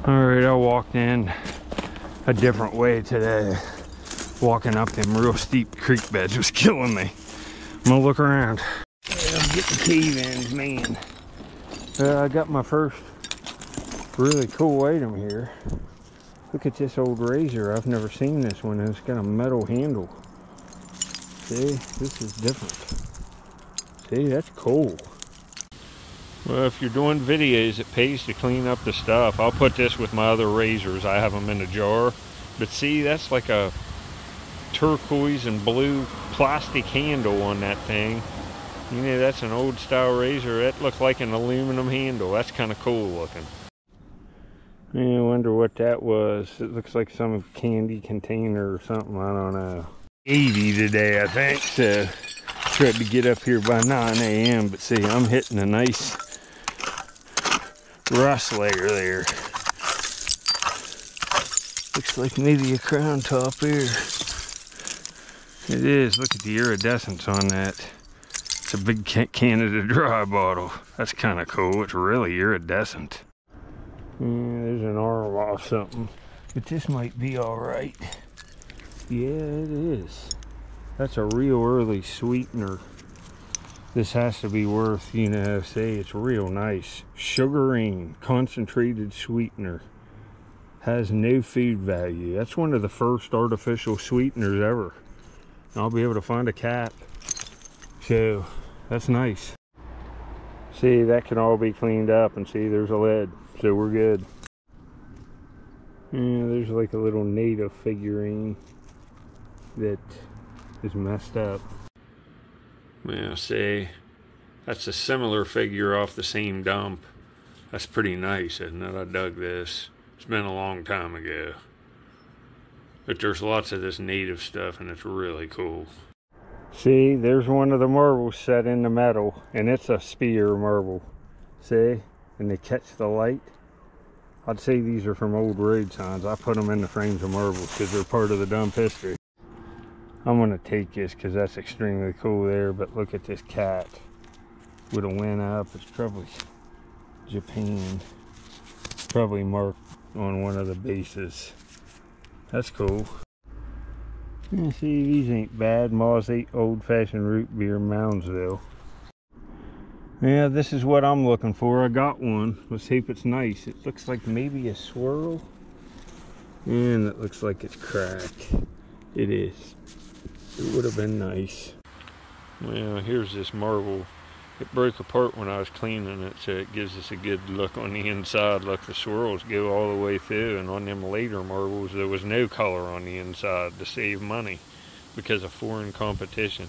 Alright, I walked in a different way today. Walking up them real steep creek beds was killing me. I'm gonna look around. Yeah, I'm getting cave-ins, man. I got my first really cool item here. Look at this old razor. I've never seen this one. It's got a metal handle. See, this is different. See, that's cool. Well, if you're doing videos, it pays to clean up the stuff. I'll put this with my other razors. I have them in a jar. But see, that's like a turquoise and blue plastic handle on that thing. You know, that's an old style razor. That looks like an aluminum handle. That's kind of cool looking. Yeah, I wonder what that was. It looks like some candy container or something. I don't know. 80 today, I think. So tried to get up here by 9 a.m. But see, I'm hitting a nice rust layer there. Looks like maybe a crown top here. It is. Look at the iridescence on that. It's a big Canada Dry bottle. That's kind of cool. It's really iridescent. Yeah, there's an arm off something. But this might be alright. Yeah, it is. That's a real early sweetener. This has to be worth, you know, say it's real nice. Sugarine, concentrated sweetener. Has no food value. That's one of the first artificial sweeteners ever. I'll be able to find a cap. So, that's nice. See, that can all be cleaned up, and see, there's a lid. So we're good. Yeah, there's like a little native figurine that is messed up. Well, see, that's a similar figure off the same dump. That's pretty nice, isn't it? I dug this. It's been a long time ago. But there's lots of this native stuff, and it's really cool. See, there's one of the marbles set in the metal, and it's a spear marble. See? And they catch the light. I'd say these are from old road signs. I put them in the frames of marbles because they're part of the dump history. I'm going to take this because that's extremely cool there, but look at this cat. Would have went up. It's probably Japan. Probably marked on one of the bases. That's cool. You see, these ain't bad. Ma's 8 old-fashioned root beer, Moundsville. Yeah, this is what I'm looking for. I got one. Let's hope it's nice. It looks like maybe a Squirrel. And it looks like it's cracked. It is. It would have been nice. Well, here's this marble. It broke apart when I was cleaning it, so it gives us a good look on the inside. Look, the swirls go all the way through, and on them later marbles, there was no color on the inside to save money because of foreign competition.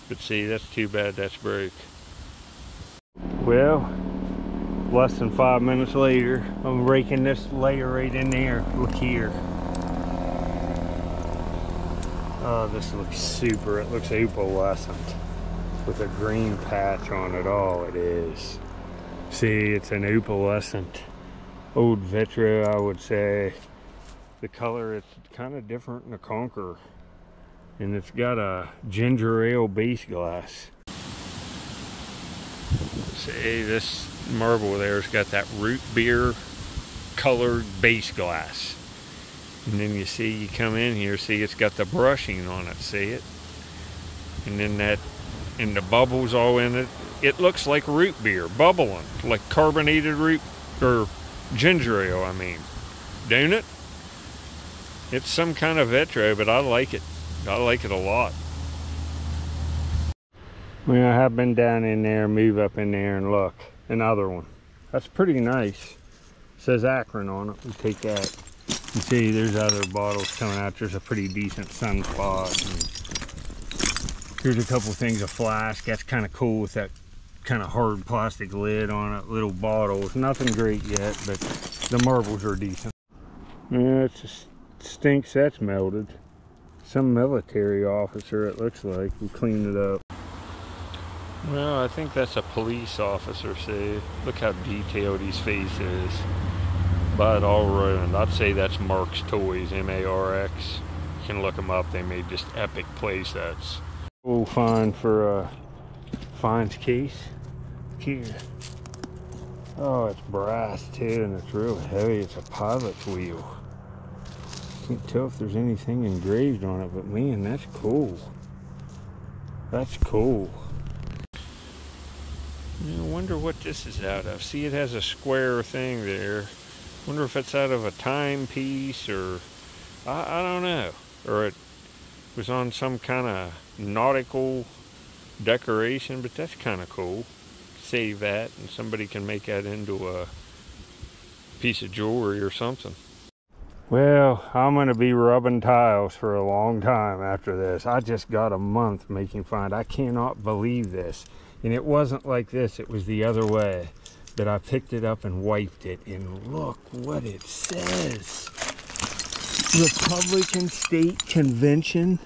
But see, that's too bad that's broke. Well, less than 5 minutes later, I'm raking this layer right in there. Look here. Oh, this looks super. It looks opalescent with a green patch on it. All it is. See, it's an opalescent old vitro, I would say. The color, it's kind of different than a Conqueror. And it's got a ginger ale base glass. See, this marble there's got that root beer colored base glass. And then you see, you come in here, see it's got the brushing on it, see it? And then that, and the bubbles all in it. It looks like root beer, bubbling, like carbonated root, or ginger ale, I mean. Don't it? It's some kind of vitro, but I like it. I like it a lot. Well, I have been down in there, move up in there and look. Another one. That's pretty nice. It says Akron on it. We take that. You see, there's other bottles coming out. There's a pretty decent sunspot. And here's a couple things of flask. That's kind of cool with that kind of hard plastic lid on it. Little bottles. Nothing great yet, but the marbles are decent. Yeah, it just stinks that's melted. Some military officer, it looks like. We cleaned it up. Well, I think that's a police officer, see? Look how detailed his face is. But all ruined. I'd say that's Mark's Toys, M-A-R-X. You can look them up. They made just epic play sets. Cool find for a finds case. Here. Oh, it's brass too, and it's real heavy. It's a pilot's wheel. Can't tell if there's anything engraved on it, but man, that's cool. That's cool. I wonder what this is out of. See, it has a square thing there. Wonder if it's out of a timepiece, or I don't know. Or it was on some kind of nautical decoration, but that's kind of cool. Save that, and somebody can make that into a piece of jewelry or something. Well, I'm going to be rubbing tiles for a long time after this. I just got a month making find. I cannot believe this. And it wasn't like this, it was the other way. But I picked it up and wiped it, and look what it says. Republican State Convention,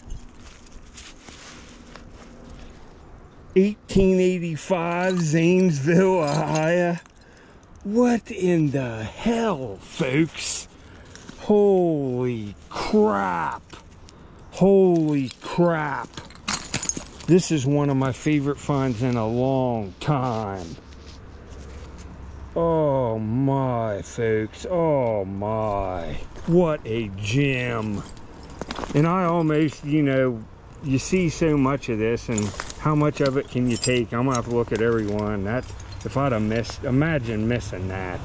1885, Zanesville, Ohio. What in the hell, folks? Holy crap. Holy crap. This is one of my favorite finds in a long time. Oh my, folks. Oh my. What a gem. And I almost, you know, you see so much of this, and how much of it can you take? I'm gonna have to look at every one. That, if I'd have missed, imagine missing that.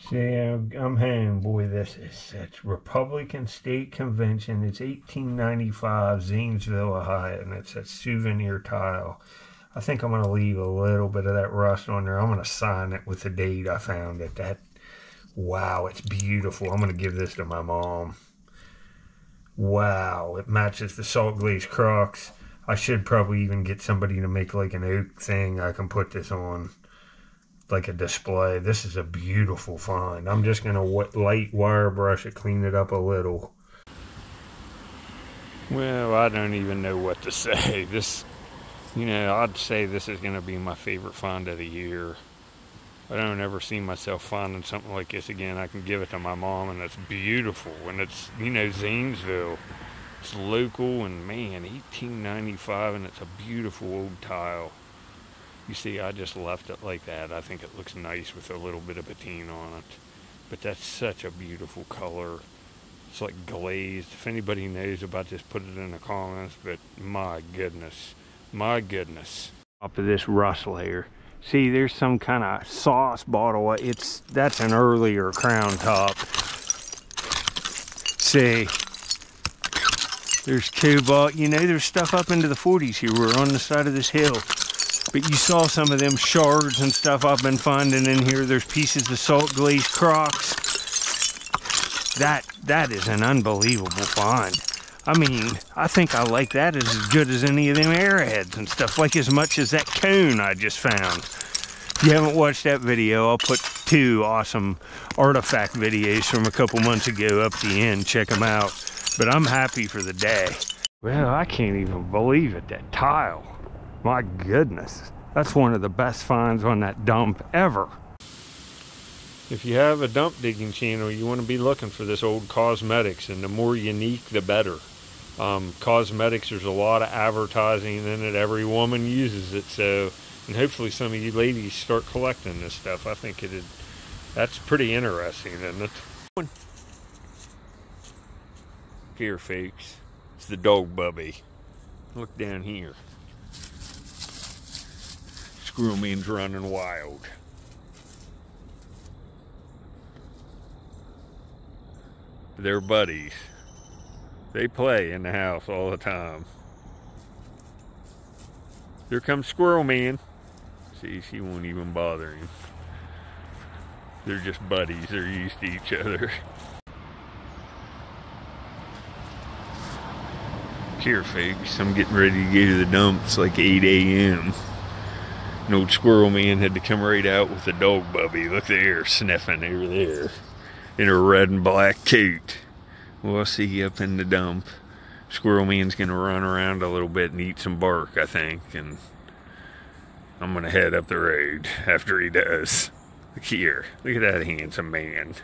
See, I'm home, boy. It's Republican State Convention. It's 1895, Zanesville, Ohio, and it's a souvenir tile. I think I'm going to leave a little bit of that rust on there. I'm going to sign it with the date I found it. Wow, it's beautiful. I'm going to give this to my mom. Wow, it matches the salt glazed Crocs. I should probably even get somebody to make like an oak thing I can put this on, like a display. This is a beautiful find. I'm just going to light wire brush it, clean it up a little. Well, I don't even know what to say. This, you know, I'd say this is going to be my favorite find of the year. I don't ever see myself finding something like this again. I can give it to my mom, and it's beautiful. And it's, you know, Zanesville. It's local, and man, 1895, and it's a beautiful old tile. You see, I just left it like that. I think it looks nice with a little bit of patina on it. But that's such a beautiful color. It's like glazed. If anybody knows about this, put it in the comments. But my goodness. My goodness. Top of this rust layer. See, there's some kind of sauce bottle. That's an earlier crown top. See, there's cobalt. You know, there's stuff up into the 40s here. We're on the side of this hill. But you saw some of them shards and stuff I've been finding in here. There's pieces of salt glazed Crocs. That is an unbelievable find. I mean, I think I like that as good as any of them arrowheads and stuff, like as much as that cone I just found. If you haven't watched that video, I'll put 2 awesome artifact videos from a couple months ago up the end. Check them out. But I'm happy for the day. Well, I can't even believe it, that tile. My goodness, that's one of the best finds on that dump ever. If you have a dump digging channel, you want to be looking for this old cosmetics, and the more unique, the better. Cosmetics, there's a lot of advertising in it. Every woman uses it, so, and hopefully some of you ladies start collecting this stuff. I think that's pretty interesting, isn't it? Here, folks, it's the dog Bubbie. Look down here. Squirrel man's running wild. They're buddies. They play in the house all the time. Here comes Squirrel Man. See, she won't even bother him. They're just buddies. They're used to each other. Here, folks, I'm getting ready to go to the dump. It's like 8 a.m. An old Squirrel Man had to come right out with the dog Bubbie. Look there, sniffing over there in her red and black coat. We'll see you up in the dump. Squirrel Man's gonna run around a little bit and eat some bark, I think, and I'm gonna head up the road after he does. Look here, look at that handsome man.